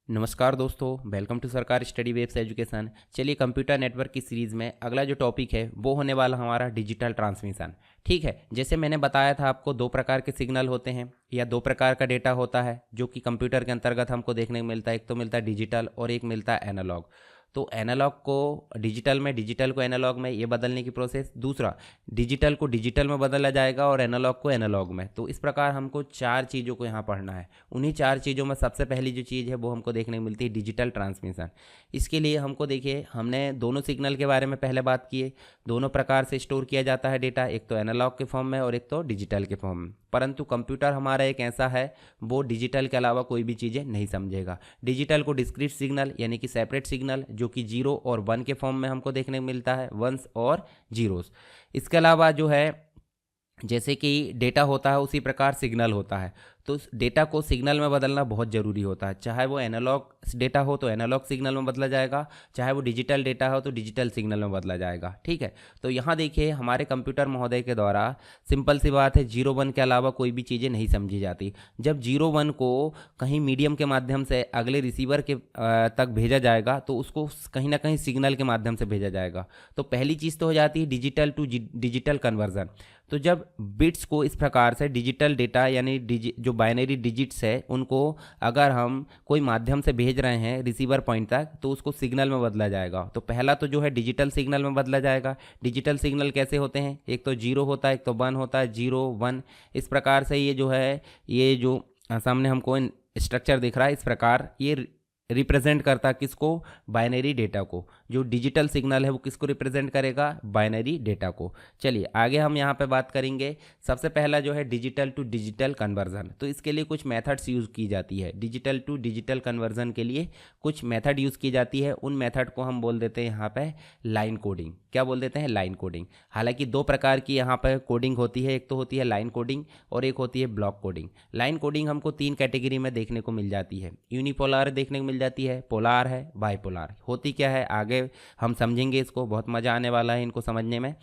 नमस्कार दोस्तों, welcome to सरकार स्टडी वेब्स एजुकेशन। चलिए, कंप्यूटर नेटवर्क की सीरीज़ में अगला जो टॉपिक है वो होने वाला हमारा डिजिटल ट्रांसमिशन। ठीक है, जैसे मैंने बताया था आपको, दो प्रकार के सिग्नल होते हैं या दो प्रकार का डेटा होता है जो कि कंप्यूटर के अंतर्गत हमको देखने को मिलता है। एक तो मिलता है डिजिटल और एक मिलता है एनालॉग। तो एनालॉग को डिजिटल में, डिजिटल को एनालॉग में, ये बदलने की प्रोसेस। दूसरा, डिजिटल को डिजिटल में बदला जाएगा और एनालॉग को एनालॉग में। तो इस प्रकार हमको चार चीज़ों को यहाँ पढ़ना है। उन्हीं चार चीज़ों में सबसे पहली जो चीज़ है वो हमको देखने को मिलती है डिजिटल ट्रांसमिशन। इसके लिए हमको देखिए, हमने दोनों सिग्नल के बारे में पहले बात की है। दोनों प्रकार से स्टोर किया जाता है डेटा, एक तो एनालॉग के फॉर्म में और एक तो डिजिटल के फॉर्म में। परंतु कंप्यूटर हमारा एक ऐसा है, वो डिजिटल के अलावा कोई भी चीज़ें नहीं समझेगा। डिजिटल को डिस्क्रीट सिग्नल यानी कि सेपरेट सिग्नल, जो कि 0 और 1 के फॉर्म में हमको देखने को मिलता है, वंस और जीरोस। इसके अलावा जो है, जैसे कि डेटा होता है उसी प्रकार सिग्नल होता है। तो उस डेटा को सिग्नल में बदलना बहुत ज़रूरी होता है। चाहे वो एनालॉग डेटा हो तो एनालॉग सिग्नल में बदला जाएगा, चाहे वो डिजिटल डेटा हो तो डिजिटल सिग्नल में बदला जाएगा। ठीक है, तो यहाँ देखिए, हमारे कंप्यूटर महोदय के द्वारा सिंपल सी बात है, 0 1 के अलावा कोई भी चीज़ें नहीं समझी जाती। जब 0 1 को कहीं मीडियम के माध्यम से अगले रिसीवर के तक भेजा जाएगा तो उसको कहीं ना कहीं सिग्नल के माध्यम से भेजा जाएगा। तो पहली चीज़ तो हो जाती है डिजिटल टू डिजिटल कन्वर्जन। तो जब बिट्स को इस प्रकार से डिजिटल डेटा यानी जो बाइनरी डिजिट्स है उनको अगर हम कोई माध्यम से भेज रहे हैं रिसीवर पॉइंट तक, तो उसको सिग्नल में बदला जाएगा। तो पहला तो जो है डिजिटल सिग्नल में बदला जाएगा। डिजिटल सिग्नल कैसे होते हैं? एक तो 0 होता है, एक तो 1 होता है, 0 1। इस प्रकार से ये जो है, ये जो सामने हमको स्ट्रक्चर दिख रहा है, इस प्रकार ये रिप्रेजेंट करता किसको? बाइनरी डेटा को। जो डिजिटल सिग्नल है वो किसको रिप्रेजेंट करेगा? बाइनरी डेटा को। चलिए आगे हम यहाँ पे बात करेंगे। सबसे पहला जो है डिजिटल टू डिजिटल कन्वर्जन। तो इसके लिए कुछ मेथड्स यूज़ की जाती है। डिजिटल टू डिजिटल कन्वर्जन के लिए कुछ मेथड यूज़ की जाती है। उन मेथड को हम बोल देते हैं यहाँ पे लाइन कोडिंग। क्या बोल देते हैं? Line coding. हालांकि दो प्रकार की यहाँ पर कोडिंग होती है, एक तो होती है लाइन कोडिंग और एक होती है ब्लॉक कोडिंग। लाइन कोडिंग हमको 3 कैटेगरी में देखने को मिल जाती है। यूनिपोलर देखने को मिल जाती है, पोलार है, बाइपोलार। होती क्या है आगे हम समझेंगे, इसको बहुत मज़ा आने वाला है इनको समझने में।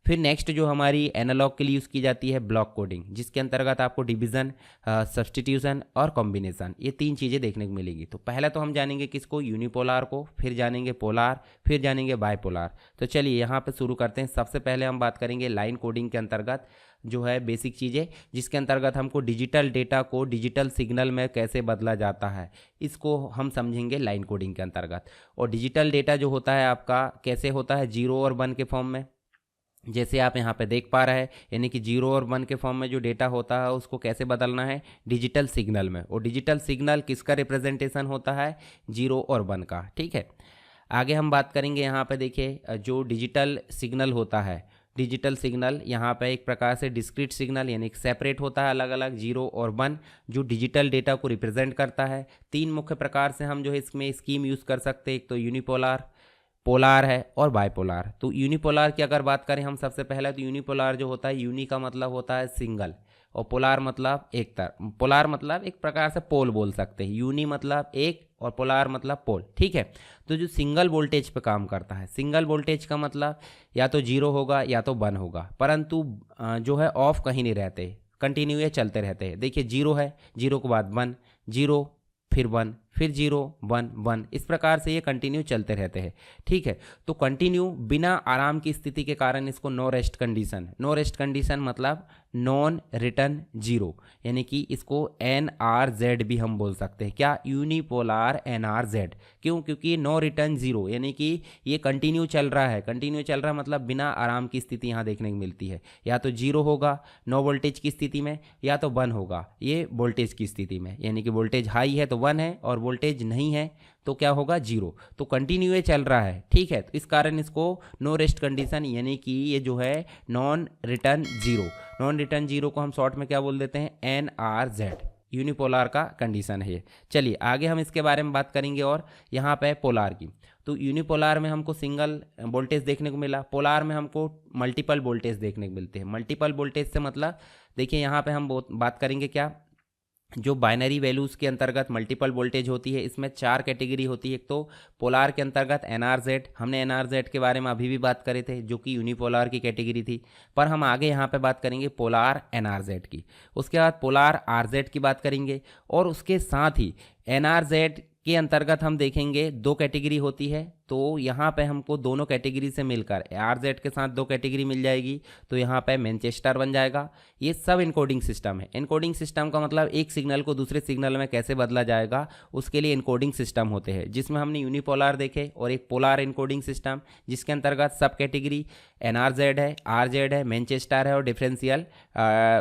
फिर नेक्स्ट जो हमारी एनालॉग के लिए यूज़ की जाती है ब्लॉक कोडिंग, जिसके अंतर्गत आपको डिवीज़न, सब्स्टिट्यूशन और कॉम्बिनेशन, ये 3 चीज़ें देखने को मिलेगी। तो पहले तो हम जानेंगे किसको? यूनिपोलार को, फिर जानेंगे पोलार, फिर जानेंगे बाइपोलार। तो चलिए यहाँ पे शुरू करते हैं। सबसे पहले हम बात करेंगे लाइन कोडिंग के अंतर्गत जो है बेसिक चीज़ें, जिसके अंतर्गत हमको डिजिटल डेटा को डिजिटल सिग्नल में कैसे बदला जाता है, इसको हम समझेंगे लाइन कोडिंग के अंतर्गत। और डिजिटल डेटा जो होता है आपका कैसे होता है? 0 और 1 के फॉर्म में, जैसे आप यहाँ पे देख पा रहे हैं। यानी कि 0 और 1 के फॉर्म में जो डेटा होता है उसको कैसे बदलना है? डिजिटल सिग्नल में। और डिजिटल सिग्नल किसका रिप्रेजेंटेशन होता है? 0 और 1 का। ठीक है, आगे हम बात करेंगे। यहाँ पे देखिए, जो डिजिटल सिग्नल होता है, डिजिटल सिग्नल यहाँ पे एक प्रकार से डिस्क्रीट सिग्नल यानी सेपरेट होता है, अलग अलग 0 और 1, जो डिजिटल डेटा को रिप्रेजेंट करता है। 3 मुख्य प्रकार से हम जो है इसमें स्कीम यूज़ कर सकते हैं। एक तो यूनिपोलार, पोलार है और बाइपोलार। तो यूनिपोलार की अगर बात करें हम सबसे पहले, तो यूनिपोलार जो होता है, यूनि का मतलब होता है सिंगल और पोलार मतलब एक तरफ। पोलार मतलब एक प्रकार से पोल बोल सकते हैं। यूनि मतलब एक और पोलार मतलब पोल। ठीक है, तो जो सिंगल वोल्टेज पे काम करता है, सिंगल वोल्टेज का मतलब या तो 0 होगा या तो 1 होगा, परंतु जो है ऑफ कहीं नहीं रहते, कंटिन्यू ये चलते रहते हैं। देखिए 0 है, 0 के बाद 1, 0 फिर 1, फिर 0 1 1, इस प्रकार से ये कंटिन्यू चलते रहते हैं। ठीक है, तो कंटिन्यू बिना आराम की स्थिति के कारण इसको no rest condition. No rest condition मतलब नॉन रिटर्न 0, यानी कि इसको NRZ भी हम बोल सकते हैं। क्या? यूनिपोलार NRZ। क्यों? क्योंकि नो रिटर्न 0 यानी कि ये कंटिन्यू चल रहा है। कंटिन्यू चल रहा है मतलब बिना आराम की स्थिति यहाँ देखने को मिलती है। या तो 0 होगा नो वोल्टेज की स्थिति में, या तो 1 होगा ये वोल्टेज की स्थिति में। यानी कि वोल्टेज हाई है तो 1 है और वोल्टेज नहीं है तो क्या होगा? 0। तो कंटिन्यू ये चल रहा है। ठीक है, तो इस कारण इसको नो रेस्ट कंडीशन यानी कि ये जो है नॉन रिटर्न 0, नॉन रिटर्न 0 को हम शॉर्ट में क्या बोल देते हैं? NRZ। यूनिपोलार का कंडीशन है ये। चलिए आगे हम इसके बारे में बात करेंगे। और यहाँ पे पोलार की, तो यूनिपोलार में हमको सिंगल वोल्टेज देखने को मिला, पोलार में हमको मल्टीपल वोल्टेज देखने को मिलते हैं। मल्टीपल वोल्टेज से मतलब देखिए यहाँ पे हम बात करेंगे क्या, जो बाइनरी वैल्यूज़ के अंतर्गत मल्टीपल वोल्टेज होती है, इसमें 4 कैटेगरी होती है। एक तो पोलार के अंतर्गत NRZ, हमने NRZ के बारे में अभी भी बात करे थे, जो कि यूनिपोलार की कैटेगरी थी, पर हम आगे यहाँ पे बात करेंगे पोलार NRZ की। उसके बाद पोलार RZ की बात करेंगे और उसके साथ ही NRZ के अंतर्गत हम देखेंगे दो कैटेगरी होती है, तो यहाँ पे हमको दोनों कैटेगरी से मिलकर आर जेड के साथ दो कैटेगरी मिल जाएगी, तो यहाँ पे मैनचेस्टर बन जाएगा। ये सब इनकोडिंग सिस्टम है। इनकोडिंग सिस्टम का मतलब एक सिग्नल को दूसरे सिग्नल में कैसे बदला जाएगा, उसके लिए इनकोडिंग सिस्टम होते हैं, जिसमें हमने यूनिपोलर देखे और एक पोलर इनकोडिंग सिस्टम, जिसके अंतर्गत सब कैटेगरी एनआरजेड है, आरजेड है, मैनचेस्टर है और डिफरेंशियल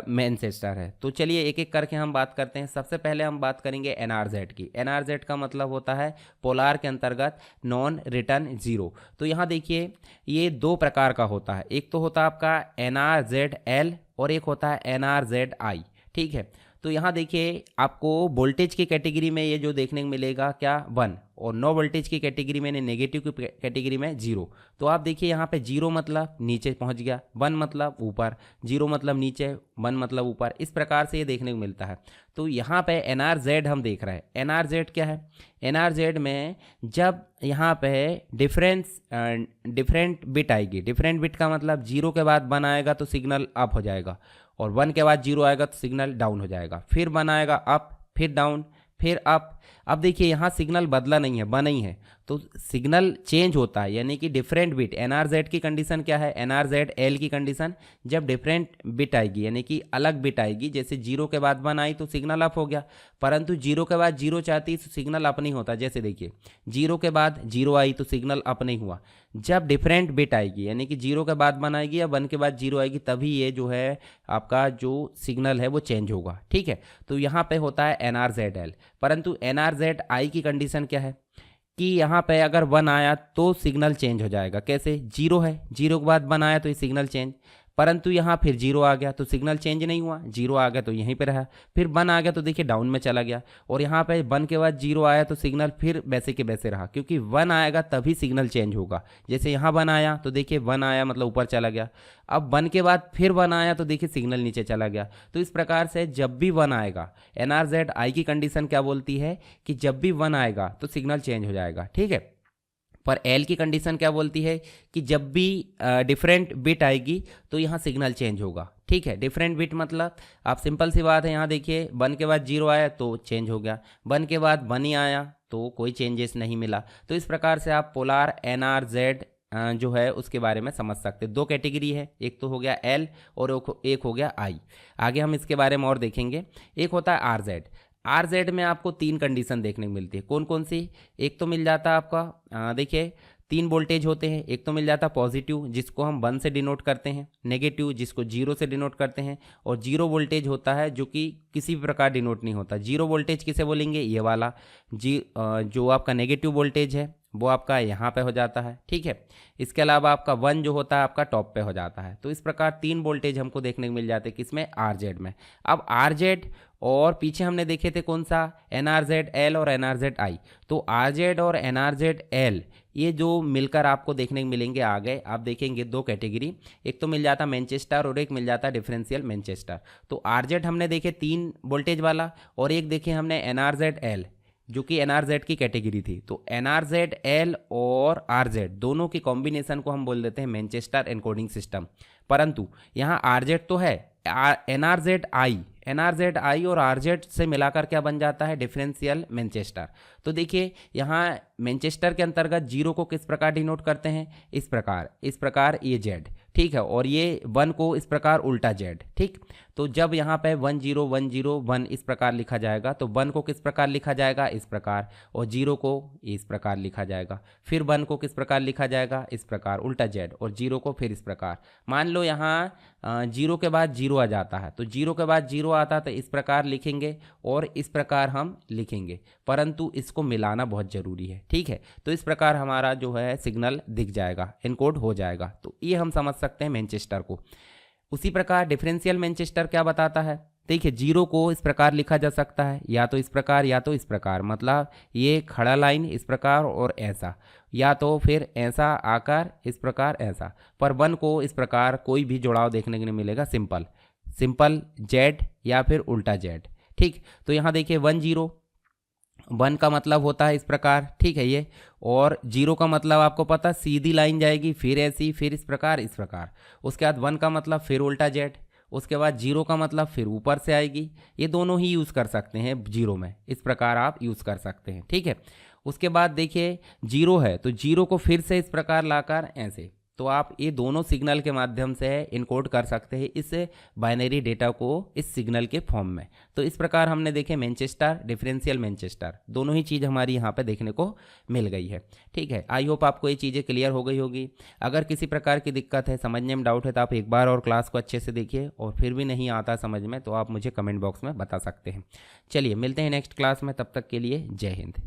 मैनचेस्टर है। तो चलिए एक एक करके हम बात करते हैं। सबसे पहले हम बात करेंगे एनआरजेड की। एनआरजेड का मतलब होता है पोलर के अंतर्गत नॉन रिटर्न जीरो। तो यहाँ देखिए ये दो प्रकार का होता है, एक तो होता है आपका NRZL और एक होता है NRZI। ठीक है, तो यहाँ देखिए आपको वोल्टेज की कैटेगरी में ये जो देखने को मिलेगा क्या 1, और नो वोल्टेज की कैटेगरी में नेगेटिव की कैटेगरी में 0। तो आप देखिए यहाँ पे 0 मतलब नीचे पहुँच गया, 1 मतलब ऊपर, 0 मतलब नीचे, 1 मतलब ऊपर, इस प्रकार से ये देखने को मिलता है। तो यहाँ पे NRZ हम देख रहे हैं। NRZ क्या है? NRZ में जब यहाँ पे डिफरेंट बिट आएगी, डिफरेंट बिट का मतलब 0 के बाद 1 आएगा तो सिग्नल अप हो जाएगा, और 1 के बाद 0 आएगा तो सिग्नल डाउन हो जाएगा, फिर 1 आएगा अप, फिर डाउन, फिर अप। अब देखिए यहाँ सिग्नल बदला नहीं है, बना ही है, तो सिग्नल चेंज होता है, यानी कि डिफरेंट बिट। NRZ की कंडीशन क्या है? NRZL की कंडीशन जब डिफरेंट बिट आएगी, यानी कि अलग बिट आएगी, जैसे 0 के बाद 1 आई तो सिग्नल अप हो गया, परंतु 0 के बाद 0 चाहती तो सिग्नल अप नहीं होता। जैसे देखिए 0 के बाद 0 आई तो सिग्नल अप नहीं हुआ। जब डिफरेंट बिट आएगी, यानी कि 0 के बाद 1 आएगी या 1 के बाद 0 आएगी, तभी ये जो है आपका जो सिग्नल है वो चेंज होगा। ठीक है, तो यहाँ पे होता है NRZL। परंतु NRZI की कंडीशन क्या है कि यहाँ पे अगर 1 आया तो सिग्नल चेंज हो जाएगा। कैसे? 0 है, 0 के बाद 1 आया तो ये सिग्नल चेंज, परंतु यहाँ फिर 0 आ गया तो सिग्नल चेंज नहीं हुआ, 0 आ गया तो यहीं पे रहा, फिर 1 आ गया तो देखिए डाउन में चला गया, और यहाँ पे 1 के बाद 0 आया तो सिग्नल फिर वैसे के वैसे रहा, क्योंकि 1 आएगा तभी सिग्नल चेंज होगा। जैसे यहाँ 1 आया तो देखिए 1 आया मतलब ऊपर चला गया, अब 1 के बाद फिर 1 आया तो देखिए सिग्नल नीचे चला गया। तो इस प्रकार से जब भी 1 आएगा, NRZI की कंडीशन क्या बोलती है कि जब भी 1 आएगा तो सिग्नल चेंज हो जाएगा। ठीक है, पर एल की कंडीशन क्या बोलती है कि जब भी डिफरेंट बिट आएगी तो यहाँ सिग्नल चेंज होगा। ठीक है, डिफरेंट बिट मतलब आप सिंपल सी बात है, यहाँ देखिए 1 के बाद 0 आया तो चेंज हो गया, 1 के बाद 1 ही आया तो कोई चेंजेस नहीं मिला। तो इस प्रकार से आप पोलर NRZ जो है उसके बारे में समझ सकते हैं। दो कैटेगरी है, एक तो हो गया L और एक हो गया I। आगे हम इसके बारे में और देखेंगे। एक होता है RZ। RZ में आपको 3 कंडीशन देखने को मिलती है। कौन कौन सी? एक तो मिल जाता है आपका देखिए 3 वोल्टेज होते हैं। एक तो मिल जाता है पॉजिटिव, जिसको हम 1 से डिनोट करते हैं, नेगेटिव जिसको 0 से डिनोट करते हैं, और 0 वोल्टेज होता है जो कि किसी भी प्रकार डिनोट नहीं होता। 0 वोल्टेज किसे बोलेंगे? ये वाला जो आपका नेगेटिव वोल्टेज है वो आपका यहाँ पे हो जाता है। ठीक है, इसके अलावा आपका 1 जो होता है आपका टॉप पे हो जाता है। तो इस प्रकार 3 वोल्टेज हमको देखने को मिल जाते हैं किसमें? RZ में। अब RZ और पीछे हमने देखे थे कौन सा? NRZL और NRZI। तो RZ और NRZL ये जो मिलकर आपको देखने को मिलेंगे आगे, आप देखेंगे 2 कैटेगरी, एक तो मिल जाता मैनचेस्टर और एक मिल जाता डिफरेंशियल मैनचेस्टर। तो RZ हमने देखे 3 वोल्टेज वाला, और एक देखे हमने NRZL जो कि NRZ की कैटेगरी थी। तो NRZL और RZ दोनों की कॉम्बिनेशन को हम बोल देते हैं मैनचेस्टर एनकोडिंग सिस्टम। परंतु यहाँ RZ तो है, NRZI और RZ से मिलाकर क्या बन जाता है? Differential Manchester. तो देखिए यहाँ मैनचेस्टर के अंतर्गत 0 को किस प्रकार डिनोट करते हैं? इस प्रकार ये Z। ठीक है, और ये 1 को इस प्रकार उल्टा Z। ठीक, तो जब यहाँ पे 1 0 1 0 1 इस प्रकार लिखा जाएगा तो 1 को किस प्रकार लिखा जाएगा? इस प्रकार, और 0 को इस प्रकार लिखा जाएगा, फिर 1 को किस प्रकार लिखा जाएगा? इस प्रकार उल्टा Z, और 0 को फिर इस प्रकार। मान लो यहाँ 0 के बाद 0 आ जाता है, तो 0 के बाद 0 आता है तो इस प्रकार लिखेंगे और इस प्रकार हम लिखेंगे, परंतु इसको मिलाना बहुत ज़रूरी है। ठीक है, तो इस प्रकार हमारा जो है सिग्नल दिख जाएगा, इनकोड हो जाएगा। तो ये हम समझ सकते हैं मैनचेस्टर को। उसी प्रकार डिफरेंशियल मैनचेस्टर क्या बताता है? देखिए 0 को इस प्रकार लिखा जा सकता है, या तो इस प्रकार या तो इस प्रकार, मतलब ये खड़ा लाइन इस प्रकार और ऐसा, या तो फिर ऐसा आकर इस प्रकार ऐसा। पर 1 को इस प्रकार कोई भी जुड़ाव देखने को नहीं मिलेगा, सिंपल Z या फिर उल्टा Z। ठीक, तो यहाँ देखिए 1 0 1 का मतलब होता है इस प्रकार। ठीक है, ये और 0 का मतलब आपको पता सीधी लाइन जाएगी, फिर ऐसी, फिर इस प्रकार, उसके बाद 1 का मतलब फिर उल्टा Z, उसके बाद जीरो का मतलब फिर ऊपर से आएगी। ये दोनों ही यूज़ कर सकते हैं जीरो में, इस प्रकार आप यूज़ कर सकते हैं। ठीक है, उसके बाद देखिए जीरो है तो जीरो को फिर से इस प्रकार लाकर ऐसे, तो आप ये दोनों सिग्नल के माध्यम से इनकोड कर सकते हैं इस बाइनरी डेटा को इस सिग्नल के फॉर्म में। तो इस प्रकार हमने देखे मैनचेस्टर, डिफरेंशियल मैनचेस्टर, दोनों ही चीज़ हमारी यहाँ पे देखने को मिल गई है। ठीक है, आई होप आपको ये चीज़ें क्लियर हो गई होगी। अगर किसी प्रकार की दिक्कत है, समझने में डाउट है, तो आप एक बार और क्लास को अच्छे से देखिए, और फिर भी नहीं आता समझ में तो आप मुझे कमेंट बॉक्स में बता सकते हैं। चलिए मिलते हैं नेक्स्ट क्लास में, तब तक के लिए जय हिंद।